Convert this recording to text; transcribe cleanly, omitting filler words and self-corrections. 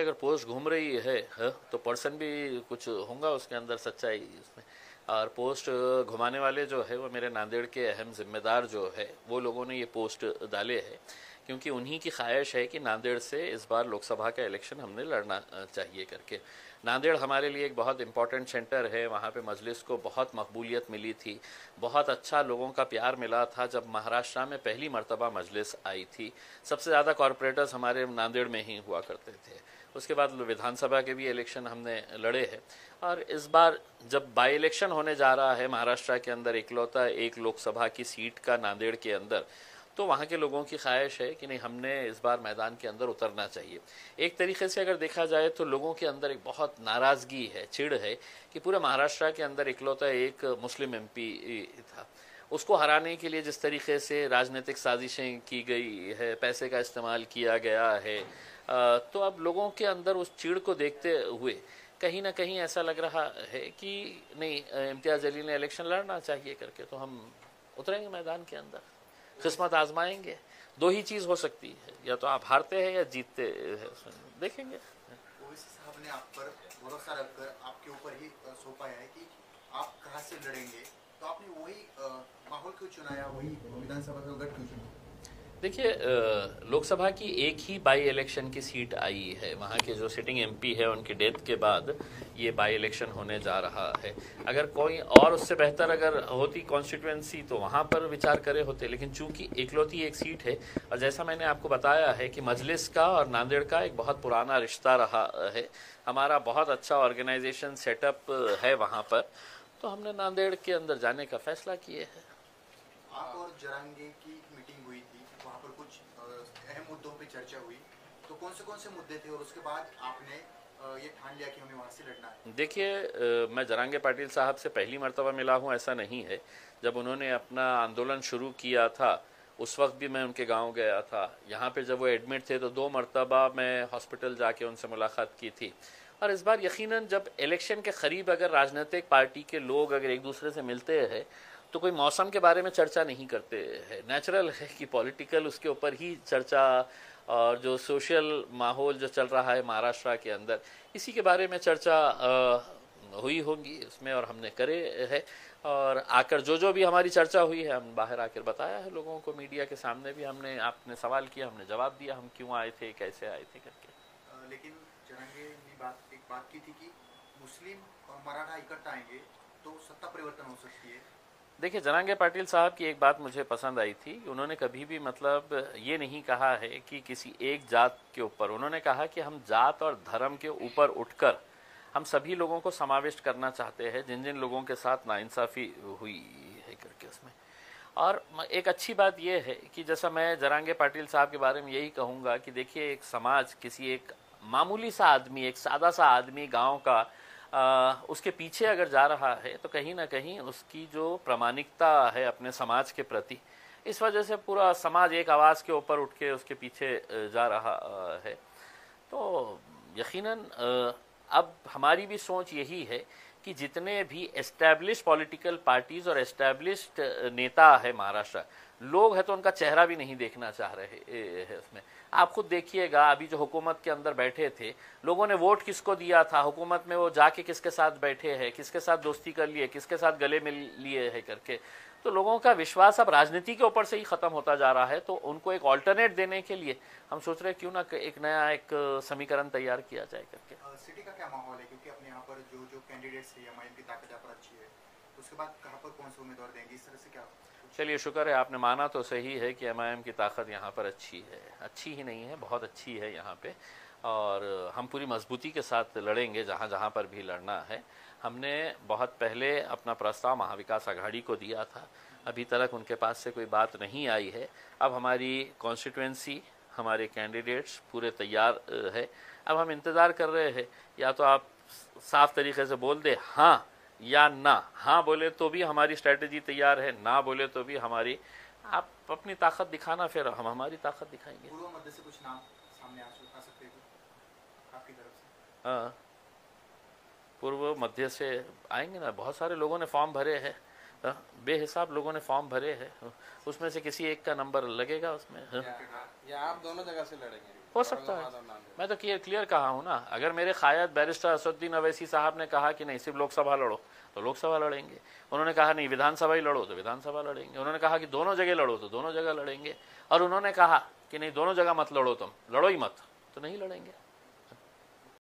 अगर पोस्ट घूम रही है तो पर्सन भी कुछ होगा उसके अंदर सच्चाई उसमें। और पोस्ट घुमाने वाले जो है वो मेरे नांदेड़ के अहम जिम्मेदार जो है वो लोगों ने ये पोस्ट डाले हैं, क्योंकि उन्हीं की ख्वाहिश है कि नांदेड़ से इस बार लोकसभा का इलेक्शन हमने लड़ना चाहिए करके। नांदेड़ हमारे लिए एक बहुत इंपॉर्टेंट सेंटर है, वहाँ पे मजलिस को बहुत मकबूलियत मिली थी, बहुत अच्छा लोगों का प्यार मिला था जब महाराष्ट्र में पहली मर्तबा मजलिस आई थी। सबसे ज़्यादा कॉरपोरेटर्स हमारे नांदेड़ में ही हुआ करते थे। उसके बाद विधानसभा के भी इलेक्शन हमने लड़े हैं, और इस बार जब बाई इलेक्शन होने जा रहा है महाराष्ट्र के अंदर इकलौता एक लोकसभा की सीट का नांदेड़ के अंदर, तो वहाँ के लोगों की ख्वाहिश है कि नहीं हमने इस बार मैदान के अंदर उतरना चाहिए। एक तरीके से अगर देखा जाए तो लोगों के अंदर एक बहुत नाराज़गी है, चिढ़ है कि पूरे महाराष्ट्र के अंदर इकलौता एक मुस्लिम एमपी था, उसको हराने के लिए जिस तरीके से राजनीतिक साजिशें की गई है, पैसे का इस्तेमाल किया गया है, तो अब लोगों के अंदर उस चिढ़ को देखते हुए कहीं ना कहीं ऐसा लग रहा है कि नहीं इम्तियाज़ अली ने इलेक्शन लड़ना चाहिए करके, तो हम उतरेंगे मैदान के अंदर, किस्मत आजमाएंगे। दो ही चीज़ हो सकती है, या तो आप हारते हैं या जीतते हैं, देखेंगे। ओवैसी साहब ने आप पर भरोसा रखकर आपके ऊपर ही सौंपा है कि आप कहाँ से लड़ेंगे, तो आपने वही माहौल क्यों चुनाया, वही विधानसभा का गढ़ क्यों चुना? देखिए, लोकसभा की एक ही बाई इलेक्शन की सीट आई है, वहाँ के जो सिटिंग एमपी है उनकी डेथ के बाद ये बाई इलेक्शन होने जा रहा है। अगर कोई और उससे बेहतर अगर होती कॉन्स्टिट्यूएंसी तो वहाँ पर विचार करे होते, लेकिन चूंकि इकलौती एक सीट है, और जैसा मैंने आपको बताया है कि मजलिस का और नांदेड़ का एक बहुत पुराना रिश्ता रहा है, हमारा बहुत अच्छा ऑर्गेनाइजेशन सेटअप है वहाँ पर, तो हमने नांदेड़ के अंदर जाने का फैसला किए है। आप और जरांगे की मीटिंग हुई थी, वहाँ पर कुछ अहम मुद्दों पे चर्चा हुई, तो कौन से मुद्दे थे और उसके बाद आपने ये ठान लिया कि हमें वहाँ से लड़ना है? देखिए, मैं जरांगे पाटिल साहब से पहली मर्तबा मिला हूँ ऐसा नहीं है। जब उन्होंने अपना आंदोलन शुरू किया था उस वक्त भी मैं उनके गांव गया था। यहाँ पे जब वो एडमिट थे तो 2 मर्तबा मैं हॉस्पिटल जाके उनसे मुलाकात की थी। और इस बार यकीनन जब इलेक्शन के करीब अगर राजनीतिक पार्टी के लोग अगर एक दूसरे से मिलते हैं तो कोई मौसम के बारे में चर्चा नहीं करते हैं। नेचुरल है कि पॉलिटिकल उसके ऊपर ही चर्चा, और जो सोशल माहौल जो चल रहा है महाराष्ट्र के अंदर, इसी के बारे में चर्चा हुई होगी उसमें, और हमने करे है। और आकर जो भी हमारी चर्चा हुई है हम बाहर आकर बताया है लोगों को, मीडिया के सामने भी हमने, आपने सवाल किया हमने जवाब दिया, हम क्यों आए थे कैसे आए थे करके। लेकिन जरांगे ने एक बात की थी कि मुस्लिम और मराठा इकट्ठा आएंगे तो सत्ता परिवर्तन हो सकती है। देखिए, जरांगे पाटिल साहब की एक बात मुझे पसंद आई थी, उन्होंने कभी भी मतलब ये नहीं कहा है कि किसी एक जात के ऊपर, उन्होंने कहा कि हम जात और धर्म के ऊपर उठकर हम सभी लोगों को समाविष्ट करना चाहते हैं जिन जिन लोगों के साथ नाइंसाफ़ी हुई है करके उसमें। और एक अच्छी बात यह है कि जैसा मैं जरांगे पाटिल साहब के बारे में यही कहूँगा कि देखिए, एक समाज, किसी एक मामूली सा आदमी, एक सादा सा आदमी गाँव का उसके पीछे अगर जा रहा है तो कहीं ना कहीं उसकी जो प्रामाणिकता है अपने समाज के प्रति, इस वजह से पूरा समाज एक आवाज़ के ऊपर उठ के उसके पीछे जा रहा है। तो यकीनन अब हमारी भी सोच यही है कि जितने भी एस्टैब्लिश पॉलिटिकल पार्टीज़ और एस्टैब्लिश्ड नेता है महाराष्ट्र, लोग हैं तो उनका चेहरा भी नहीं देखना चाह रहे हैं उसमें। आप खुद देखिएगा, अभी जो हुकूमत के अंदर बैठे थे लोगों ने वोट किसको दिया था, हुकूमत में वो जाके किसके साथ बैठे हैं, किसके साथ दोस्ती कर लिए, किसके साथ गले मिल लिए है करके, तो लोगों का विश्वास अब राजनीति के ऊपर से ही ख़त्म होता जा रहा है। तो उनको एक ऑल्टरनेट देने के लिए हम सोच रहे हैं क्यों ना एक नया एक समीकरण तैयार किया जाए करके। सिटी का क्या माहौल है, क्योंकि अपने यहाँ पर जो कैंडिडेट्स है एमआईएम की ताकत यहाँ पर अच्छी है, उसके बाद कहाँ पर कौन से उम्मीदवार देंगे, इस तरह से क्या? चलिए, शुक्र है आपने माना तो सही है कि एमआईएम की ताकत यहाँ पर अच्छी है, अच्छी ही नहीं है बहुत अच्छी है यहाँ पे, और हम पूरी मजबूती के साथ लड़ेंगे जहाँ जहाँ पर भी लड़ना है। हमने बहुत पहले अपना प्रस्ताव महाविकास आघाड़ी को दिया था, अभी तक उनके पास से कोई बात नहीं आई है। अब हमारी कॉन्स्टिट्यूएंसी, हमारे कैंडिडेट्स पूरे तैयार है, अब हम इंतज़ार कर रहे हैं या तो आप साफ तरीके से बोल दे हाँ या ना। हाँ बोले तो भी हमारी स्ट्रेटजी तैयार है, ना बोले तो भी हमारी, आप अपनी ताकत दिखाना, फिर हम हमारी ताकत दिखाएंगे। पूर्व मध्य से कुछ नाम सामने आ सकते हैं आपकी तरफ से? हाँ, पूर्व मध्य से आएंगे ना, बहुत सारे लोगों ने फॉर्म भरे हैं, बेहिसाब लोगों ने फॉर्म भरे हैं, उसमें से किसी एक का नंबर लगेगा उसमें। या आप दोनों जगह से लड़ेंगे? हो सकता है। मैं तो क्लियर कहा हूँ ना, अगर मेरे कायद बैरिस्टर असदुद्दीन अवैसी साहब ने कहा कि नहीं सिर्फ लोकसभा लड़ो तो लोकसभा लड़ेंगे, उन्होंने कहा नहीं विधानसभा ही लड़ो तो विधानसभा लड़ेंगे, उन्होंने कहा कि दोनों जगह लड़ो तो दोनों जगह लड़ेंगे, और उन्होंने कहा कि नहीं दोनों जगह मत लड़ो, तुम लड़ो ही मत, तो नहीं लड़ेंगे।